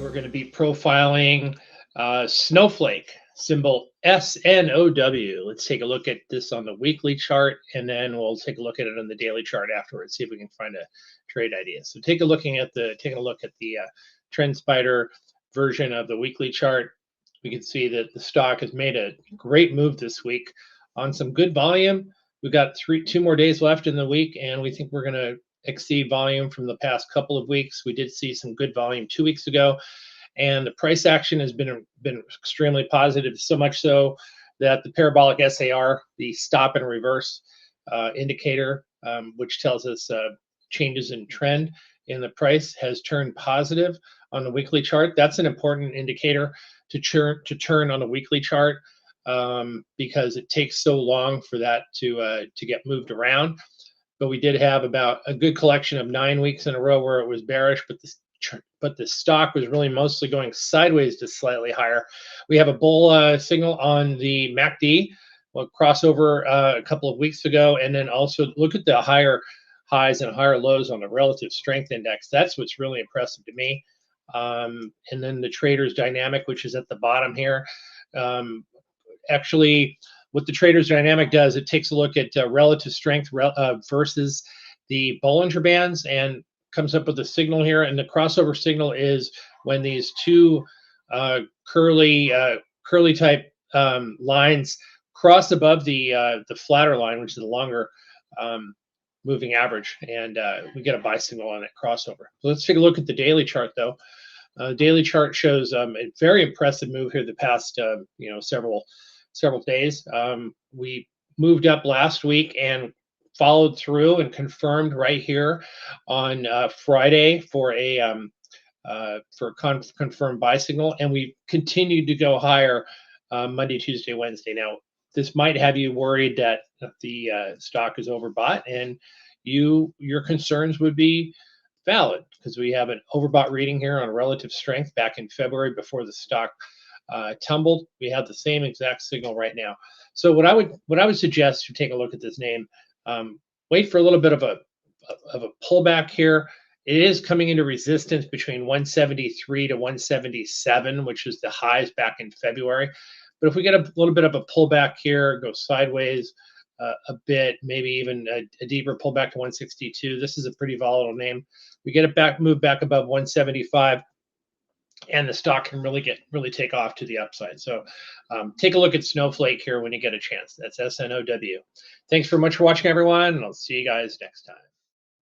we're going to be profiling Snowflake, symbol SNOW. Let's take a look at this on the weekly chart, and then we'll take a look at it on the daily chart afterwards, see if we can find a trade idea. So taking a look at the Trend Spider version of the weekly chart, we can see that the stock has made a great move this week on some good volume. We've got two more days left in the week, and we think we're going to exceed volume from the past couple of weeks. We did see some good volume 2 weeks ago, and the price action has been extremely positive, so much so that the parabolic SAR, the stop and reverse indicator, which tells us changes in trend in the price, has turned positive on the weekly chart. That's an important indicator to turn on the weekly chart because it takes so long for that to get moved around. But we did have about a good collection of 9 weeks in a row where it was bearish, but the stock was really mostly going sideways to slightly higher. We have a bull signal on the MACD, crossover a couple of weeks ago, and then also look at the higher highs and higher lows on the relative strength index. That's what's really impressive to me. And then the trader's dynamic, which is at the bottom here. Actually, what the trader's dynamic does, it takes a look at relative strength versus the Bollinger Bands and comes up with a signal here. And the crossover signal is when these two curly type lines cross above the flatter line, which is the longer moving average, and we get a buy signal on that crossover. So let's take a look at the daily chart, though. Daily chart shows a very impressive move here the past several days. We moved up last week and followed through and confirmed right here on Friday for a confirmed buy signal, and we continued to go higher Monday, Tuesday, Wednesday. Now, this might have you worried that the stock is overbought, and your concerns would be valid because we have an overbought reading here on relative strength back in February before the stock tumbled. We have the same exact signal right now. So what I would suggest to take a look at this name, wait for a little bit of a pullback here. It is coming into resistance between 173 to 177, which is the highs back in February. But if we get a little bit of a pullback here, go sideways a bit, maybe even a deeper pullback to 162, this is a pretty volatile name. We get it move back above 175. And the stock can really take off to the upside. So take a look at Snowflake here when you get a chance. That's SNOW. Thanks very much for watching, everyone, and I'll see you guys next time.